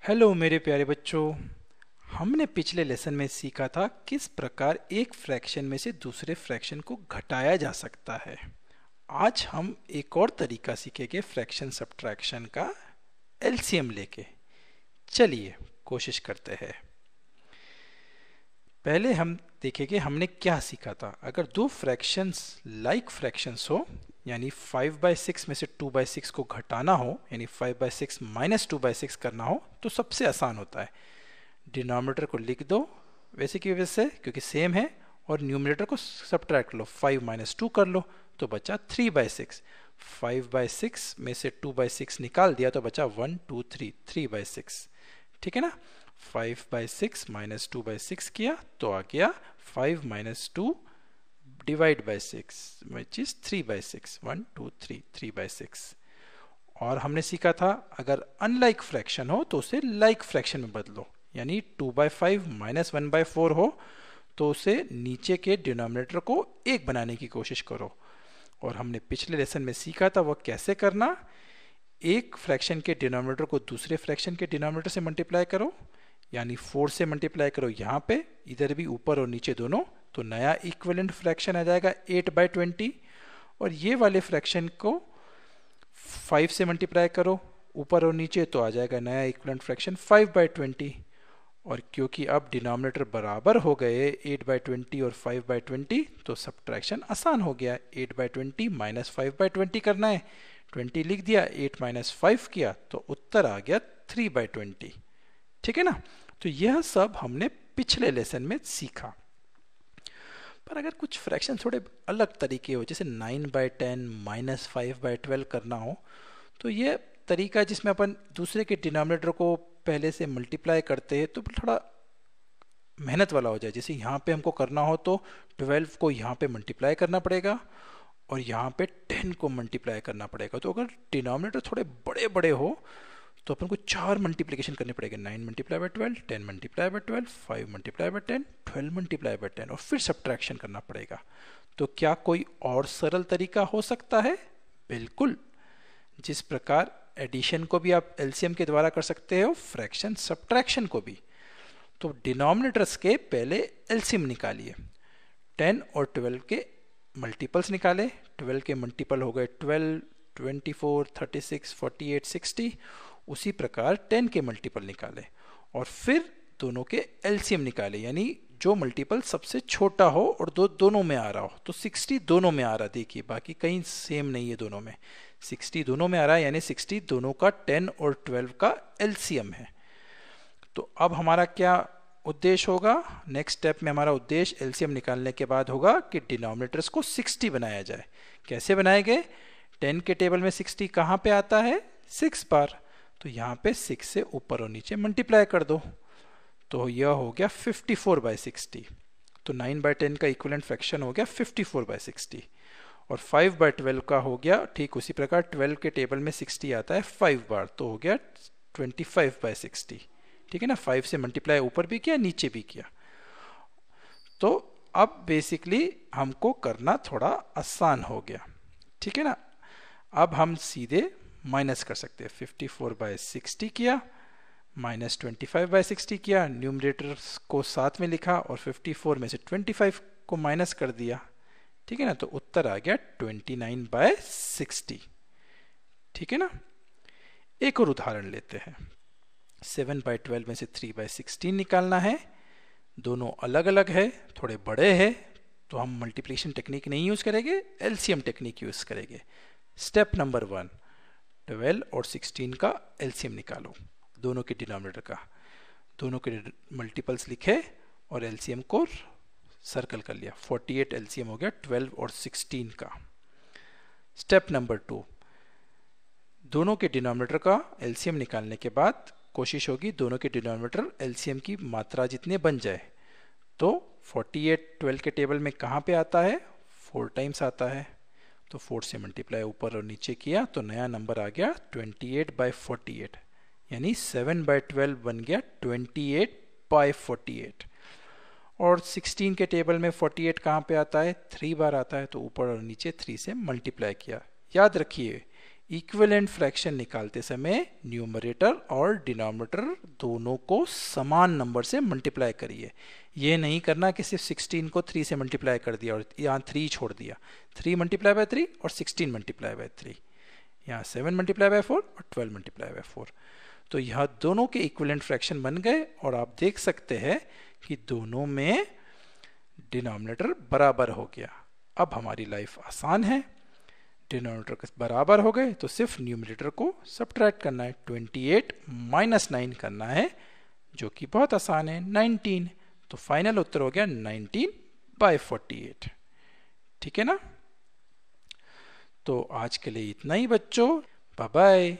Hello मेरे प्यारे बच्चों। हमने पिछले लेसन में सीखा था किस प्रकार एक फ्रैक्शन में से दूसरे फ्रैक्शन को घटाया जा सकता है। आज हम एक और तरीका सीखेंगे फ्रैक्शन सब्ट्रैक्शन का एलसीएम लेके। चलिए कोशिश करते हैं। पहले हम देखेंगे हमने क्या सीखा था। अगर दो फ्रैक्शंस लाइक फ्रैक्शंस हो, यानी 5/6 में से 2/6 को घटाना हो, यानी 5/6 माइनस 2/6 करना हो, तो सबसे आसान होता है डिनोमिनेटर को लिख दो वैसे की वजह से, क्योंकि सेम है, और न्यूमरेटर को सब्ट्रैक्ट लो, 5 माइनस 2 कर लो तो बचा 3/6। 5/6 में से 2/6 निकाल दिया तो बचा 1 2 3 3/6। ठीक है ना। 5/6 माइनस 2/6 किया तो आ गया 5 minus 2 divide by 6 which is 3/6। 1 2 3 3/6। और हमने सीखा था अगर अनलाइक फ्रैक्शन हो तो उसे लाइक फ्रैक्शन में बदलो, यानी 2/5 माइनस 1/4 हो तो उसे नीचे के डिनोमिनेटर को 1 बनाने की कोशिश करो। और हमने पिछले लेसन में सीखा था वह कैसे करना। एक फ्रैक्शन के डिनोमिनेटर को दूसरे फ्रैक्शन के डिनोमिनेटर से मल्टीप्लाई करो, यानी 4 से मल्टीप्लाई करो यहाँ पे, इधर भी ऊपर और नीचे दोनों, तो नया इक्विवेलेंट फ्रैक्शन आ जाएगा 8/20। और ये वाले फ्रैक्शन को 5 से मल्टीप्लाई करो ऊपर और नीचे, तो आ जाएगा नया इक्विवेलेंट फ्रैक्शन 5/20। और क्योंकि अब डिनोमिनेटर बराबर हो गए 8/20 और 5/20, तो सब्ट्रैक्शन आसान हो गया। 8/20 माइनस 5/20 करना है, 20 लिख दिया, 8 माइनस 5 किया तो उत्तर आ गया 3/20। ठीक है ना। तो यह सब हमने पिछले लेसन में सीखा। पर अगर कुछ फ्रैक्शन थोड़े अलग तरीके हो, जैसे 9/10 माइनस 5/12 करना हो, तो ये तरीका जिसमें अपन दूसरे के डिनोमिनेटर को पहले से मल्टीप्लाई करते हैं तो थोड़ा मेहनत वाला हो जाए। जैसे यहाँ पे हमको करना हो तो 12 को यहाँ पे मल्टीप्लाई करना पड़ेगा और यहाँ पे 10 को मल्टीप्लाई करना पड़ेगा। तो अगर डिनोमिनेटर थोड़े बड़े बड़े हो तो अपन को 4 मल्टीप्लिकेशन करने पड़ेगा। 9 multiply by 12, 10 multiply by 12, 5 multiply by 10, 12 multiply by 10, और फिर सब्ट्रैक्शन करना पड़ेगा। तो क्या कोई और सरल तरीका हो सकता है? बिल्कुल। जिस प्रकार एडिशन को भी आप एलसीएम के द्वारा कर सकते हो, फ्रैक्शन सब्ट्रैक्शन को भी। तो डिनोमिनेटर्स के पहले एलसीएम निकालिए। 10 और 12 के मल्टीपल्स निकाले। 12 के मल्टीपल हो गए 12, 24, 36, 48, 60। उसी प्रकार 10 के मल्टीपल निकाले और फिर दोनों के एलसीएम निकाले, यानी जो मल्टीपल सबसे छोटा हो और दोनों में आ रहा हो। तो 60 दोनों में आ रहा, देखिए बाकी कहीं सेम नहीं है, दोनों में 60 दोनों में आ रहा है, यानी 60 दोनों का 10 और 12 का एलसीएम है। तो अब हमारा क्या उद्देश्य होगा? नेक्स्ट स्टेप में हमारा उद्देश्य एलसीएम निकालने के बाद होगा कि डिनोमिनेटर्स को 60 बनाया जाए। कैसे बनाएंगे? 10 के टेबल में 60 कहाँ पे आता है? 6 बार। तो यहाँ पे 6 से ऊपर और नीचे मल्टीप्लाई कर दो, तो यह हो गया 54/60। तो 9/10 का इक्विवेलेंट फ्रैक्शन हो गया 54/60। और 5/12 का हो गया ठीक उसी प्रकार, 12 के टेबल में 60 आता है 5 बार, तो हो गया 25/60। ठीक है ना। 5 से मल्टीप्लाई ऊपर भी किया नीचे भी किया। तो अब बेसिकली हमको करना थोड़ा आसान हो गया। ठीक है ना। अब हम सीधे माइनस कर सकते हैं। 54/60 किया माइनस 25/60 किया, न्यूमरेटर को साथ में लिखा और 54 में से 25 को माइनस कर दिया। ठीक है ना। तो उत्तर आ गया 29/60। ठीक है ना। एक और उदाहरण लेते हैं। 7/12 में से 3/16 निकालना है। दोनों अलग अलग है, थोड़े बड़े हैं, तो हम मल्टीप्लिकेशन टेक्निक नहीं यूज करेंगे, एलसीएम टेक्निक यूज करेंगे। स्टेप नंबर 1, 12 और 16 का एलसीएम निकालो, दोनों के डिनोमिनेटर का। दोनों के मल्टीपल्स लिखे और एलसीएम को सर्कल कर लिया। 48 एलसीएम हो गया 12 और 16 का। स्टेप नंबर 2, दोनों के डिनोमिनेटर का एलसीएम निकालने के बाद कोशिश होगी दोनों के डिनोमिनेटर एलसीएम की मात्रा जितने बन जाए। तो 48 12 के टेबल में कहाँ पे आता है? 4 टाइम्स आता है। तो 4 से मल्टीप्लाई ऊपर और नीचे किया तो नया नंबर आ गया 28/48, यानी 7/12 बन गया 28/48। और 16 के टेबल में 48 कहाँ पे आता है? 3 बार आता है, तो ऊपर और नीचे 3 से मल्टीप्लाई किया। याद रखिए इक्विवेलेंट फ्रैक्शन निकालते समय न्यूमरेटर और डिनोमिनेटर दोनों को समान नंबर से मल्टीप्लाई करिए। ये नहीं करना कि सिर्फ 16 को 3 से मल्टीप्लाई कर दिया और यहाँ 3 छोड़ दिया। 3 मल्टीप्लाई बाय 3 और 16 मल्टीप्लाई बाय 3, यहाँ 7 मल्टीप्लाई बाय 4 और 12 मल्टीप्लाई बाय 4। तो यह दोनों के इक्विवेलेंट फ्रैक्शन बन गए और आप देख सकते हैं कि दोनों में डिनोमिनेटर बराबर हो गया। अब हमारी लाइफ आसान है। डिनोमिनेटर के बराबर हो गए तो सिर्फ न्यूमरेटर को सब्ट्रैक्ट करना है। 28 माइनस 9 करना है, जो कि बहुत आसान है, 19। तो फाइनल उत्तर हो गया 19/48। ठीक है ना। तो आज के लिए इतना ही बच्चों, बाय बाय।